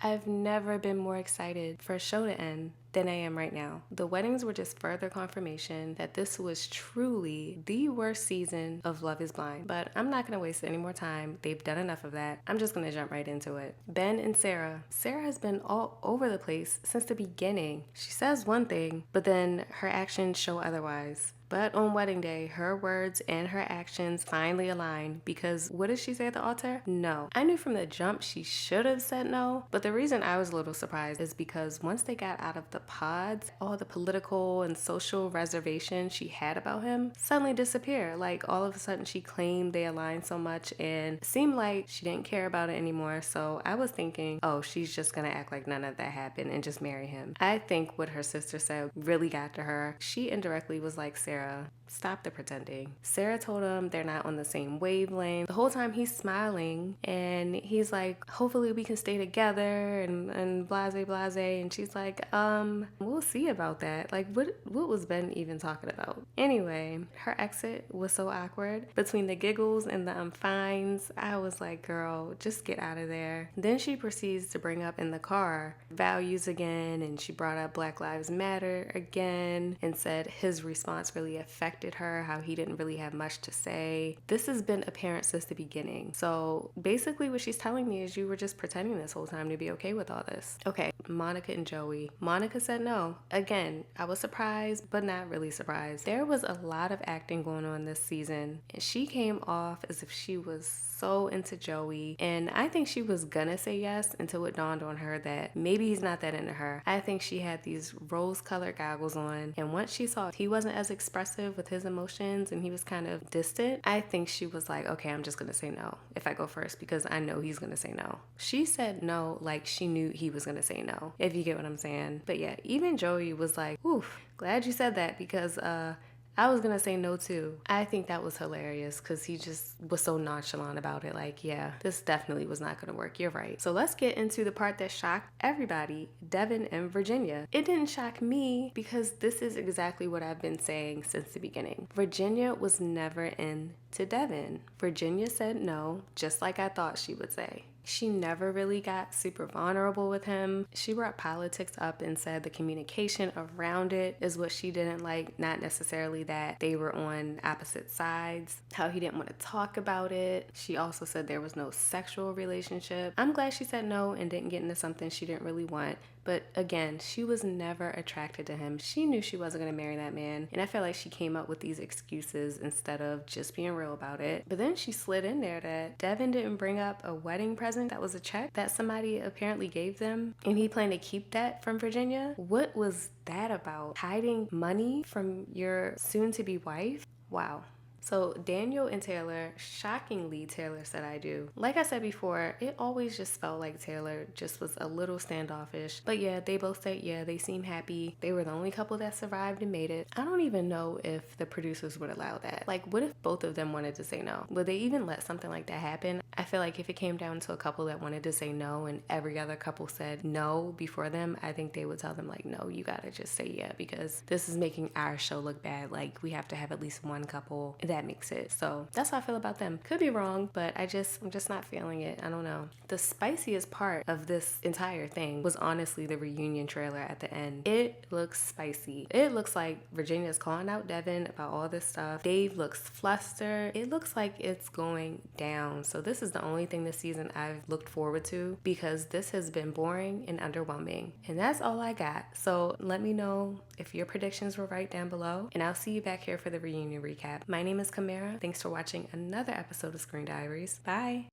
I've never been more excited for a show to end than I am right now. The weddings were just further confirmation that this was truly the worst season of Love is Blind. But I'm not gonna waste any more time. They've done enough of that. I'm just gonna jump right into it. Ben and Sarah. Sarah has been all over the place since the beginning. She says one thing, but then her actions show otherwise. But on wedding day, her words and her actions finally align because what did she say at the altar? No. I knew from the jump she should have said no, but the reason I was a little surprised is because once they got out of the pods, all the political and social reservations she had about him suddenly disappeared. Like all of a sudden she claimed they aligned so much and it seemed like she didn't care about it anymore. So I was thinking, oh, she's just gonna act like none of that happened and just marry him. I think what her sister said really got to her. She indirectly was like, Sarah, stop the pretending. Sarah told him they're not on the same wavelength. The whole time he's smiling and he's like, hopefully we can stay together and blase blase. And she's like, we'll see about that. Like what was Ben even talking about? Anyway, her exit was so awkward. Between the giggles and the fines, I was like, girl, just get out of there. Then she proceeds to bring up in the car values again, and she brought up Black Lives Matter again and said his response really affected her, how he didn't really have much to say. This has been apparent since the beginning. So basically what she's telling me is you were just pretending this whole time to be okay with all this. Okay, Monica and Joey. Monica said no. Again, I was surprised, but not really surprised. There was a lot of acting going on this season, and she came off as if she was so into Joey, and I think she was gonna say yes until it dawned on her that maybe he's not that into her. I think she had these rose-colored goggles on, and once she saw he wasn't as expressive with his emotions and he was kind of distant, I think she was like, okay, I'm just gonna say no if I go first because I know he's gonna say no. She said no like she knew he was gonna say no, if you get what I'm saying. But yeah, even Joey was like, oof, glad you said that because I was gonna say no too. I think that was hilarious because he just was so nonchalant about it. Like, yeah, this definitely was not gonna work. You're right. So let's get into the part that shocked everybody, Devin and Virginia. It didn't shock me because this is exactly what I've been saying since the beginning. Virginia was never into Devin. Virginia said no, just like I thought she would say. She never really got super vulnerable with him. She brought politics up and said the communication around it is what she didn't like, not necessarily that they were on opposite sides, how he didn't want to talk about it. She also said there was no sexual relationship. I'm glad she said no and didn't get into something she didn't really want. But again, she was never attracted to him. She knew she wasn't going to marry that man. And I feel like she came up with these excuses instead of just being real about it. But then she slid in there that Devin didn't bring up a wedding present that was a check that somebody apparently gave them. And he planned to keep that from Virginia. What was that about? Hiding money from your soon-to-be wife? Wow. So Daniel and Taylor, shockingly, Taylor said I do. Like I said before, it always just felt like Taylor just was a little standoffish. But yeah, they both said yeah, they seem happy. They were the only couple that survived and made it. I don't even know if the producers would allow that. Like, what if both of them wanted to say no? Would they even let something like that happen? I feel like if it came down to a couple that wanted to say no and every other couple said no before them, I think they would tell them like, no, you gotta just say yeah because this is making our show look bad. Like, we have to have at least one couple that makes it. So that's how I feel about them. Could be wrong, but I'm just not feeling it. I don't know. The spiciest part of this entire thing was honestly the reunion trailer at the end. It looks spicy. It looks like Virginia's calling out Devin about all this stuff. Dave looks flustered. It looks like it's going down. So this is the only thing this season I've looked forward to because this has been boring and underwhelming. And that's all I got. So let me know if your predictions were right down below, and I'll see you back here for the reunion recap. My name is Kamara. Thanks for watching another episode of Screen Diaries. Bye.